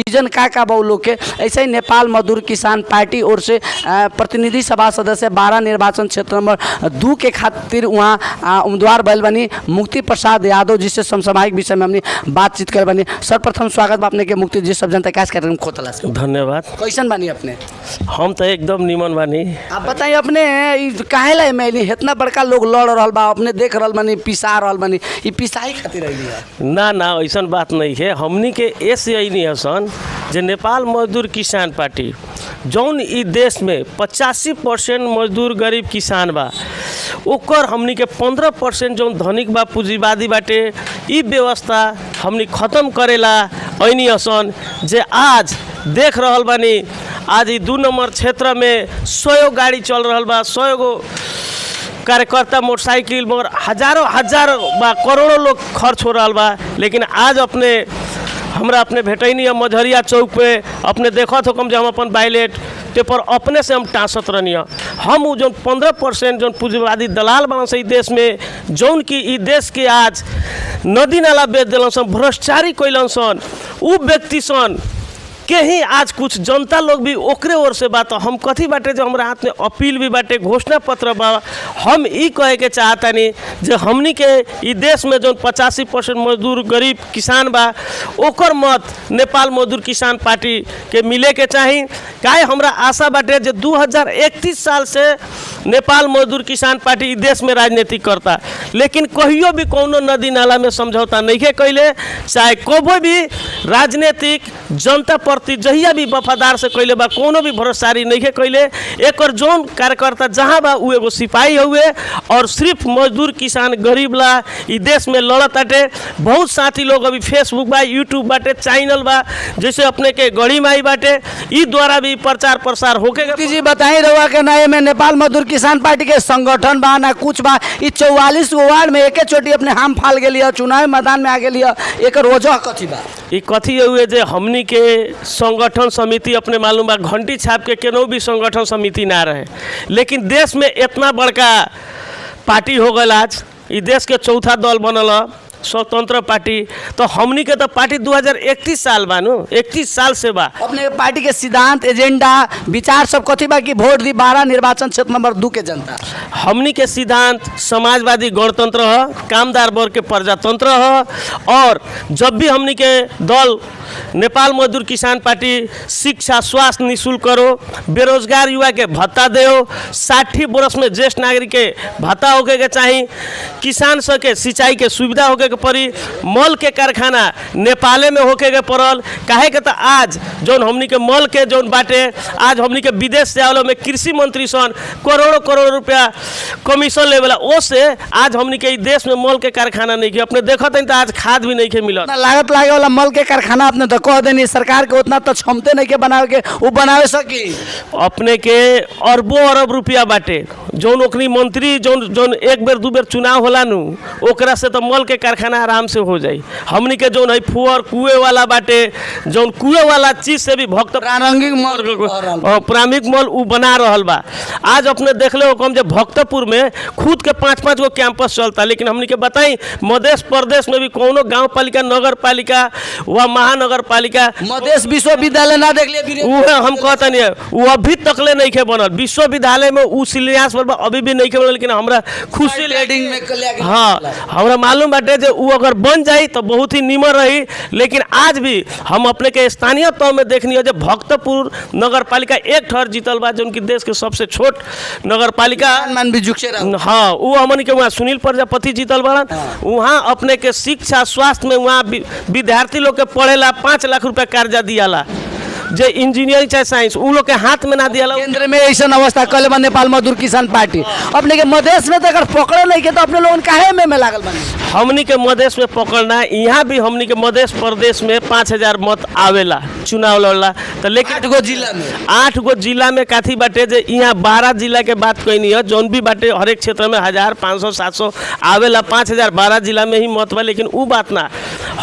Vision का बहु लोग के ऐसे ही नेपाल मजदूर किसान पार्टी ओर से प्रतिनिधि सभा सदस्य 12 निर्वाचन क्षेत्र नंबर 2 के खातिर वहाँ उम्मीदवार बैल बनी मुक्ति प्रसाद यादव जी से समसामयिक विषय में हमने बातचीत कर बनी। सर्वप्रथम स्वागत अपने के मुक्ति जी सब जनता कैसे कार्यक्रम खोतला से धन्यवाद। कैसन बानी अपने? हम तो एकदम निमन बानी। आप बताइए अपने काहे ला में इतना बड़का लोग लड़ रहा बा अपने देख रहा बनी पिसा रहा बनी ई पिसाई खातिर है ना ऐसा बात नहीं है। हमनी के ऐसे नहीं है सन जे नेपाल मजदूर किसान पार्टी जौन ई देश में 85% मजदूर गरीब किसान बा ओकर हमनी के 15% जौन धनिक बा पूंजीवादी बाटे ई व्यवस्था हमनी खत्म करेला ऐनी असन जे आज देख रहल बानी। आज ई 2 नंबर क्षेत्र में 100 गाड़ी चल रहा बा, 100 गो कार्यकर्ता मोटरसाइकिल मगर हजार बा करोड़ों लोग खर्च हो रहा बा। लेकिन आज हमरा अपने भेटैनी है मझरिया चौक पे अपने देखत हो कम जब हम अपन बैलेट पेपर अपने से हम टाँसत रहनी। हम जो 15% जो पूंजीवादी दलाल बना से देश में जौन की ई देश के आज नदी नाला बेच दिलन सन, भ्रष्टाचारी कैलन सन, उ व्यक्ति सन के ही आज कुछ जनता लोग भी ओकरे ओर से बात हम कथी बाटे जो हमारे हाथ में अपील भी बाटे घोषणा पत्र बा। हम ई कहे के चाहतानी जे हमनी के ई देश में जो 85% मजदूर गरीब किसान बा ओकर मत नेपाल मजदूर किसान पार्टी के मिले के चाही। काहे हमरा आशा बाटे जे 2031 साल से नेपाल मजदूर किसान पार्टी ई देश में राजनीति करता, लेकिन कहियो भी कोनो नदी नाला में समझौता नहीं के कैले, चाहे कबो भी राजनीतिक जनता प्रति जहिया भी वफादार से कैले बा कोनो भी भरोसारी नहीं के कैले। एक जोन कार्यकर्ता जहाँ बा उ एगो सिपाही हुए और सिर्फ मजदूर किसान गरीब ला ई देश में लड़त आटे। बहुत साथी लोग अभी फेसबुक बा, यूट्यूब बाटे, चैनल बा, जैसे अपने के गढ़ी माई बाटे ई द्वारा भी प्रचार प्रसार होके जी बताई रहुआ के नए में नेपाल मजदूर किसान पार्टी के संगठन बा ना कुछ बा। ई 44 गो वार्ड में एक चोटी अपने हम फाल गेलिए, चुनाव मैदान में आ गेलिए, एक वजह कथी बा? ई कथी हुए जे हमनी के संगठन समिति अपने मालूम बा घंटी छाप के केनो भी संगठन समिति ना रहे, लेकिन देश में इतना बड़का पार्टी हो गल। आज ई देश के चौथा दल बनल स्वतंत्र पार्टी, तो हमनी के तो पार्टी 2031 साल बानू 31 साल से बा। अपने पार्टी के सिद्धांत एजेंडा विचार सब कथी बा कि वोट दी 12 निर्वाचन क्षेत्र नंबर 2 के जनता? हमनी के सिद्धांत समाजवादी गणतंत्र है, कामदार वर्ग के प्रजातंत्र है। और जब भी हमनी के दल नेपाल मजदूर किसान पार्टी शिक्षा स्वास्थ्य निःशुल्क करो, बेरोजगार युवा के भत्ता दो, 60 वर्ष में ज्येष्ठ नागरिक के भत्ता होके के चाहिए, किसान सब के सिंचाई के सुविधा होके के पड़ी, मल के कारखाना नेपाले में होके के पड़ल। काहे के तो आज जौन हमनी के मल के जौन बाटे आज हमनी के विदेश से आवलो में कृषि मंत्री सन करोड़ों रुपया कमीशन लेवला ओ से आज हमनी के देश में मल के कारखाना नहीं के अपने देखत तो आज खाद भी नहीं के मिलत। लागत लागे वाला मल के कारखाना अपने तो कह देनी सरकार के उतना तो क्षमते नहीं के बनावे के वो बनावे सकी। अपने के अरबों अरब रुपया बाटे जौन ओकनी मंत्री जौन एक बेर 2 बेर चुनाव होला नु ओकरा से तो मल के कारखाना आराम से हो जाई। हमनी के जौन है फुअर कुएं वाला बाटे जौन कुएं वाला चीज से भी भक्त प्रारंभिक मल उ बना रहल बा। आज अपने देखले हो कम जब भक्तपुर में खुद के 5-5 गो कैंपस चलता, लेकिन हमनी के बताई मध्य प्रदेश में भी कोनो गाँव पालिका नगर पालिका व महानगर पालिका मध्य विश्वविद्यालय ना देख लिए हम कहता नहीं है वो अभी तकले नहीं के बनल। विश्वविद्यालय में उ शिलान्यास अभी भी नहीं के बनल, लेकिन हमरा खुशी में हाँ हमरा मालूम बाटे जे उ अगर बन जाई तो बहुत ही निमर रही। लेकिन आज भी हम अपने के स्थानीय तौर में देखनी है जब भक्तपुर नगर पालिका एक ठहर जीतल बा जो देश के सबसे छोट नगर पालिका हाँ वो हमन के वहाँ सुनील प्रजापति जीतल बड़ा। वहाँ अपने के शिक्षा स्वास्थ्य में वहाँ विद्यार्थी लोग के पढ़ेला 5 लाख रुपया कर्जा दियाला, जे इंजीनियरिंग चाहे साइंस उ लोग के हाथ में ना दिया। केंद्र में ऐसा अवस्था कल बा नेपाल मजदूर किसान पार्टी अपने के मधेश में तो अगर पकड़े नहीं के तो अपने लोगन काहे में लागल बने? हमनी के मधेश में पकड़ना यहाँ भी हमनी के मध्य प्रदेश में 5000 मत आवेला चुनाव लड़ला तो, लेकिन 8 गो जिला में काथी बाटे जे यहाँ 12 जिला के बात कोई नहीं है जौन भी बाटे हर एक क्षेत्र में 1000 500 700 आवेला 5000 12 जिला में ही मत बा। लेकिन उ बात ना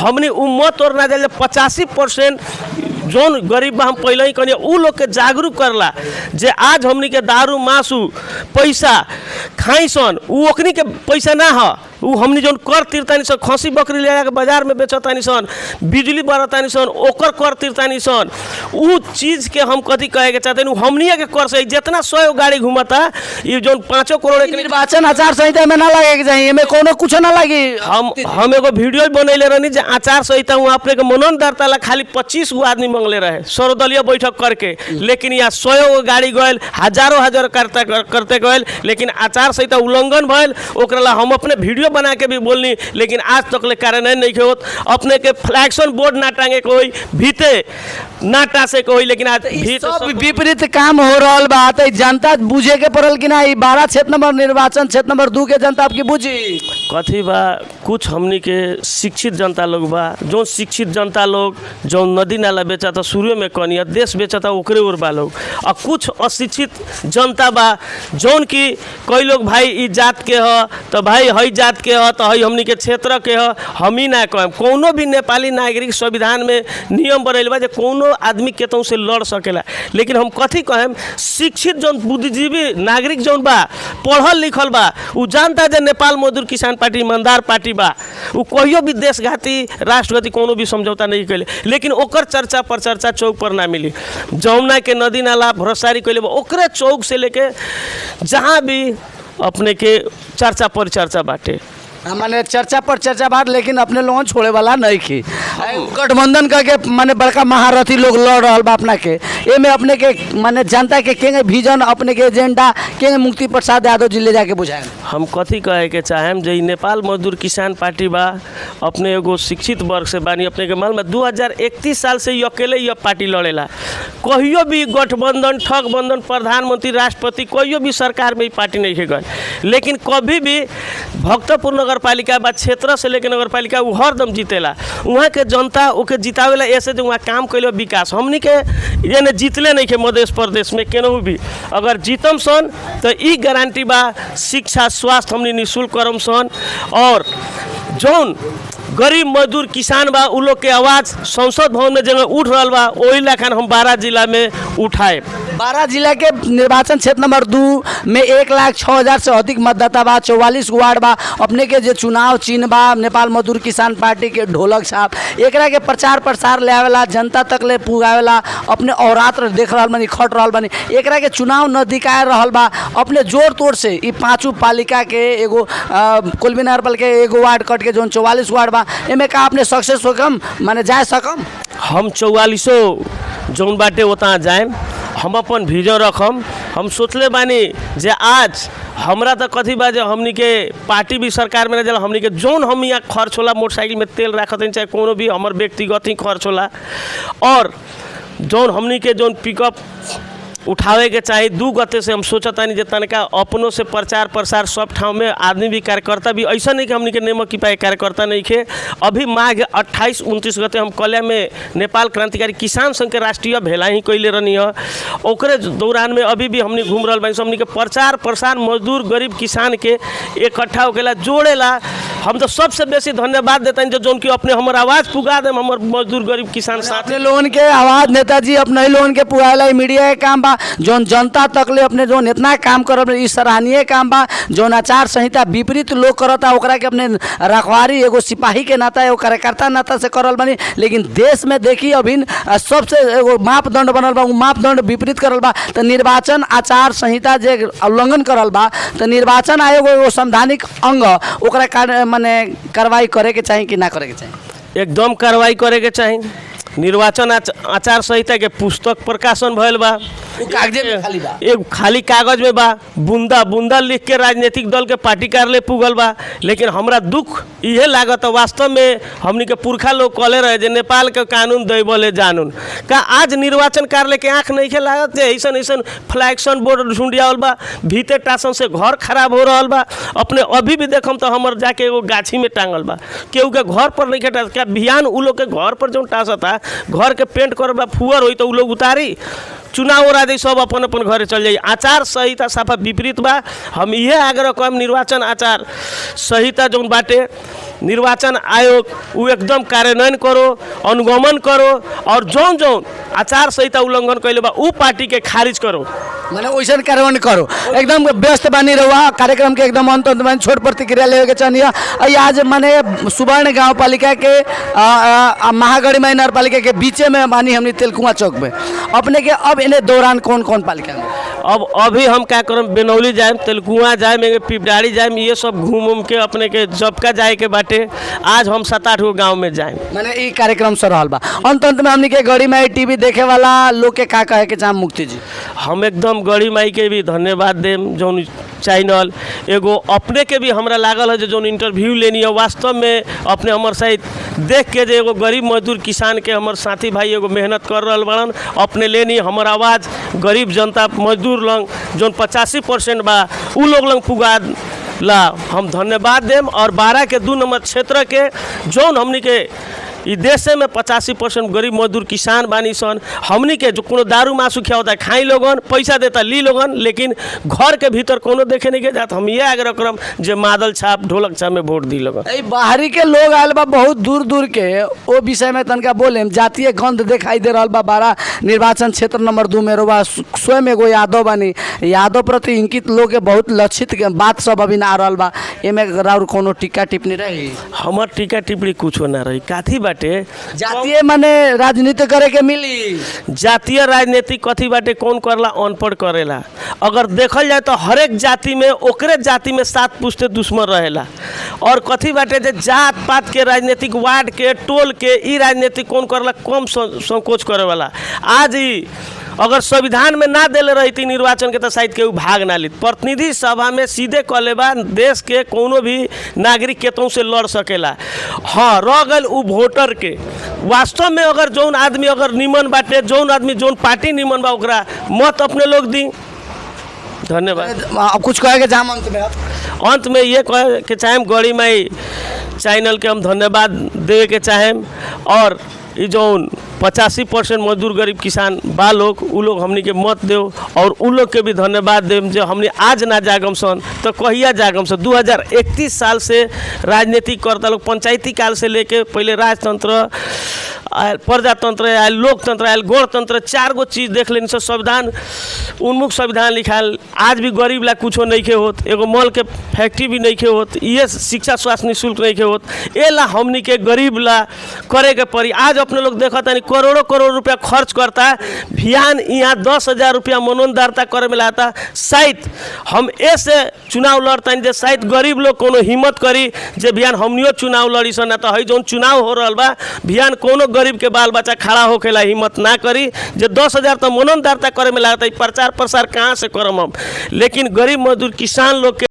हमनी उ मत और ना जाए 85% जौन गरीब बा हम पहले ही कहनी उ लोग के जागरूक करला जे आज हमनी के दारू मासू पैसा खाई सन उ ओकनी के पैसा ना ह उ हमनी जौन कर तिरतानी सन, खसी बकरी ले जाके बाजार में बेचतानी सन, बिजली बरतानी सन, ओकर कर तिरतानी सन, उ चीज़ के हम कथी कहे के चाहते हैं, हमनिए के कर से जितना 100 गाड़ी घूमता ये जौन 5 करोड़ के निर्वाचन आचार संहिता में ना लगे के चाहिए, एमे कोनो कुछ ना लगी। हम एगो वीडियो बनैले रहनी जे आचार संहिता वहाँ अपने के मनन दरता ला खाली 25 गो आदमी मंगले रहे सर्वदलीय बैठक करके, लेकिन यहाँ 100 गो गाड़ी गए, हजारों हजार करते गए, लेकिन आचार संहिता उल्लंघन भइल। ओकरा ला हम अपने वीडियो बना के भी बोलनी, लेकिन आज तक ले कार्यान्वयन नहीं होत। अपने के फ्लैक्शन बोर्ड ना टांगे कोई, भीते ना टासे कोई, लेकिन आज सब विपरीत काम हो रहा बा। तो जनता बुझे के पड़ल कि ना, 12 क्षेत्र नंबर निर्वाचन क्षेत्र नंबर 2 के जनता आपकी बुझी कथी बा। कुछ हमनी के शिक्षित जनता लोग बा, जो शिक्षित जनता लोग जो नदी नाला बेचा शुरू में कनिया देश बेचा ओकरे ओर बा लोग, और कुछ अशिक्षित जनता बा जौन की कई लोग भाई ई जात के ह तो भाई हई जात के ह तो हई हमनी के क्षेत्र के ह। हम ही ना कहें, कोनो भी नेपाली नागरिक संविधान में नियम बनल बा जे कोनो आदमी केतों से लड़ सकेला, लेकिन हम कथी कहें, शिक्षित जौन बुद्धिजीवी नागरिक जौन बा, पढ़ल लिखल बा, उ जानता जे नेपाल मजदूर किसान पार्टी ईमानदार पार्टी बा, उ कहियो भी देशघाती राष्ट्रघाती कोनो भी समझौता नहीं कैले, लेकिन ओकर चर्चा पर चर्चा चौक पर ना मिली। जमुना के नदी नाला भ्रष्टाचारी कैले बा, ओकरे चौक से लेके जहाँ भी अपने के चर्चा पर चर्चा बाटे, माने चर्चा पर चर्चा बात, लेकिन अपने लोगन छोड़े वाला नहीं की। गठबंधन करके माने बड़का महारथी लोग लड़ रहा बा अपना के, एमे अपने के माने जनता के केंगे विजन, अपने के एजेंडा केंगे मुक्ति प्रसाद यादव जी ले जाके बुझाएं। हम कथी कहे के चाहेम जे नेपाल मजदूर किसान पार्टी बा, अपने एगो शिक्षित वर्ग से बानी। अपने के मालूम 2031 साल से ये अकेले ये पार्टी लड़ेला, कहियो भी गठबंधन ठगबंधन प्रधानमंत्री राष्ट्रपति कहियो भी सरकार में पार्टी नहीं है गए, लेकिन कभी भी भक्तपुर नगर पालिका बा क्षेत्र से लेकर नगर पालिका वो हरदम जीतेला। वहाँ के जनता ओके जितावेला ऐसे जो वहाँ काम कैले विकास। हमनी के ये जीतले नहीं के मध्य प्रदेश में केनहू भी, अगर जीतम सन तो ई गारंटी बा शिक्षा स्वास्थ्य हमनी निःशुल्क करम सन, और जौन गरीब मजदूर किसान बा उ लोग के आवाज़ संसद भवन में जगह उठ रहा बा, वही लेखन हम 12 जिला में उठाए। 12 जिला के निर्वाचन क्षेत्र नंबर 2 में 1,06,000 से अधिक मतदाता बा, 44 वार्ड बा। अपने के जो चुनाव चिन्ह बा नेपाल मजदूर किसान पार्टी के ढोलक छाप, एकरा के प्रचार प्रसार ले आवेला, जनता तक ले पुगावेला, अपने औरात्र देख रहा बनी, खट रहा बनी, एकरा के चुनाव नजदीकाय रहल बा। अपने जोर तोड़ से ई 5 पालिका के एगो कुलबिनारपल के एगो वार्ड कट के जो 44 वार्ड बा, एमे का अपने सक्सेस होकम माने जा सकम। हम 44 जौन बाटे उतना जाए, हम अपन विजन रखम। हम सोचले बानी जे आज हमरा तो कथी बा जे हमनी के पार्टी भी सरकार में ना, हमनी के जौन हम यहाँ खर्च होला मोटरसाइकिल में तेल रखते चाहे कोनो भी हमार व्यक्तिगत ही खर्च होला, और जौन हमनी के जौन पिकअप उठावे के चाहिए 2 गते से हम सोचतानी जे तनका अपनों से प्रचार प्रसार सब ठाव में आदमी भी कार्यकर्ता भी ऐसा नहीं कि हमनी के नेमक की पाए कार्यकर्ता नहीं खे। अभी माघ 28-29 गते हम कल्या में नेपाल क्रांतिकारी किसान संघ के राष्ट्रीय भेला ही कैले रहनी है, ओकरे दौरान में अभी भी हमनी घूम रहा बानी। हमनी के प्रचार प्रसार मजदूर गरीब किसान के इकट्ठा होकेला जोड़ेला। हम तो सबसे बेसी धन्यवाद देते हैं जो जौन की अपने हमार आवाज़ पुगा दे, हमार मजदूर गरीब किसान साथ अपने लोगन के आवाज़ नेताजी अपने लोगन के पुगाला, मीडिया के काम बा, जौन जनता तक ले अपने जौन इतना काम करब ई सराहनीय काम बा। जौन आचार संहिता विपरीत लोग करता ओकरा के अपने रखवारी एगो सिपाही के नाता एगो कार्यकर्ता नाता से करल बनी, लेकिन देश में देखी अभी सबसे एगो मापदंड बनल बा, उ मापदंड विपरीत करल बा। तो निर्वाचन आचार संहिता जे उल्लंघन करल बा, तो निर्वाचन आयोग एगो संवैधानिक अंग ओकरा माने कार्रवाई करे के चाहिए कि ना करे के चाहिए? एकदम कार्रवाई करे के चाहिए। निर्वाचन आचार संहिता के पुस्तक प्रकाशन भइल बा, एक खाली कागज में बा, बूंदा बूंदा लिख के राजनीतिक दल के पार्टी कार्यालय पुगल बा। लेकिन हमरा दुख इहे लागत वास्तव में हमनी के पुरखा लोग कहले रहे जे नेपाल के कानून दैबले जानून का आज निर्वाचन कार्यालय के आँख नहीं लागत जे ऐसा ऐसा फ्लैक्शन बोर्ड ढूंढियावल बा, भीतर टासन से घर खराब हो रहा बा। अपने अभी भी देखम तो हमर जाके एगो गाछी में टांगल बा, केहू के घर पर नहीं टास क्या बिहान उ लोग के घर पर जो टासता घर के पेंट कर बा फुअर होई तो उ लोग उतारी, चुनाव हो रहा सब अपन अपन घरे चल जाइए। आचार संहिता साफा विपरीत बा। हम ये आग्रह कम निर्वाचन आचार संहिता जो बाटे निर्वाचन आयोग वो एकदम कार्यान्वयन करो, अनुगमन करो, और जौन जौन आचार संहिता उल्लंघन कैले बा उ पार्टी के खारिज करो। माने वैसा कार्रवाई करो। एकदम व्यस्त बनी रहुआ कार्यक्रम के एकदम अंत में छोट प्रतिक्रिया लेवे के चाहिए। आज माने सुवर्ण गाँव पालिका के महागढ़ीमाई नगर पालिका के बीचे में मानी हमने तेलकुआ चौक में अपने के अब इन्हें दौरान कौन कौन पालिका में अब अभी हम क्या करम बेनौली जाए तेलकुआ जाए पिपडाड़ी जाए ये सब घूम के अपने के जबका जाए के बाटे। आज हम 7-8 गो गाँव में जाए माने ये कार्यक्रम सर रहल बा। अंत में हमने के गढ़ीमाई टीवी देखे वाला लोग के का कहे के चाहे मुक्ति जी। हम एकदम गढ़ीमाई के भी धन्यवाद देम जौन चैनल एगो अपने के भी हमरा लागल है जो इंटरव्यू लेनी है वास्तव में अपने हमर साथ देख के जो एगो गरीब मजदूर किसान के हमर साथी भाई एगो मेहनत कर रहा बड़न अपने लेनी हमर आवाज़ गरीब जनता मजदूर लंग जौन 85% बा उ लोग लंग पुगा ला हम धन्यवाद देम। और 12 के 2 नंबर क्षेत्र के जौन हमनी के इस देश में 85% गरीब मजदूर किसान बानी सन हमनी के जो कोनो दारू मासू खियावता है खाई लोगन पैसा देता ली लोगन लेकिन घर के भीतर कोनो देखे नहीं के जाता। हम ये आग्रह करम जे मादल छाप ढोलक छाप में वोट दी लोगन। बाहरी के लोग आयल बा बहुत दूर दूर के वो विषय में तनका बोले जातीय गंध दिखाई दे रहा बा। 12 निर्वाचन क्षेत्र नंबर 2 में रोबा स्वयं एगो यादव बानी यादव प्रति इंकित लोग के बहुत लक्षित बात सब अभी ना आ रहा बा। एमे और कोनो टीका टिप्पणी रही हमार टीका टिप्पणी कुछ ना रही काथी बाटे जातीय माने राजनीति करे के मिली जातीय राजनीति कथी बाटे कौन करला अनपढ़ करेला। अगर देखल जाए तो हर एक जाति में ओकरे जाति में 7 पुश्ते दुश्मन रहेला। और कथी बाटे जे जात पात के राजनीतिक वार्ड के टोल के ई राजनीति कौन करला कम संकोच करे वाला। आज ही अगर संविधान में ना देले रही निर्वाचन के तो शायद केहू भाग ना ली। प्रतिनिधि सभा में सीधे कहले बा देश के कोनो भी नागरिक केतों से लड़ सकेला। हाँ रह गल उ वोटर के वास्तव में अगर जौन आदमी अगर निमन बाटे जौन आदमी जौन पार्टी निमन बा ओकरा मत अपने लोग दी। धन्यवाद। कुछ कहे के जाम अंत में ये कहे के चाहेम गढ़ीमाई चैनल के हम धन्यवाद देवे के चाहेम। और ये जौन 85% मजदूर गरीब किसान बा लोग उ लोग हमनी के मत दो और उ लोग के भी धन्यवाद देम जो हमने आज ना जागम सन तो कहिया जागम सन। 2031 साल से राजनीति करता लोग पंचायती काल से लेके पहले राजतंत्र आयल प्रजातंत्र आयल लोकतंत्र आयल गणतंत्र 4 गो चीज़ देख लेनी। संविधान उन्मुख संविधान लिखाल आज भी गरीब ला कुछो नहीं के होत एगो मॉल के फैक्ट्री भी नहीं के होत ये शिक्षा स्वास्थ्य निःशुल्क नहीं के होत ए ला हमनी के गरीब ला करे के पड़ी। आज अपने लोग देखता नहीं करोड़ों रुपया खर्च करता भियान यहाँ 10,000 रुपया मनोनदारता करे में लाता। शायद हम ऐसे चुनाव लड़ता जे शायद गरीब लोग कोनो हिम्मत करी जे भियान हमनियो चुनाव लड़ी सन। तो है जौन चुनाव हो रहा बा भियान कोनो गरीब के बाल बच्चा खड़ा होकेला हिम्मत ना करी जे 10,000 तो मनोनदारता करे में लागता प्रचार प्रसार कहाँ से करम हम। लेकिन गरीब मजदूर किसान लोग के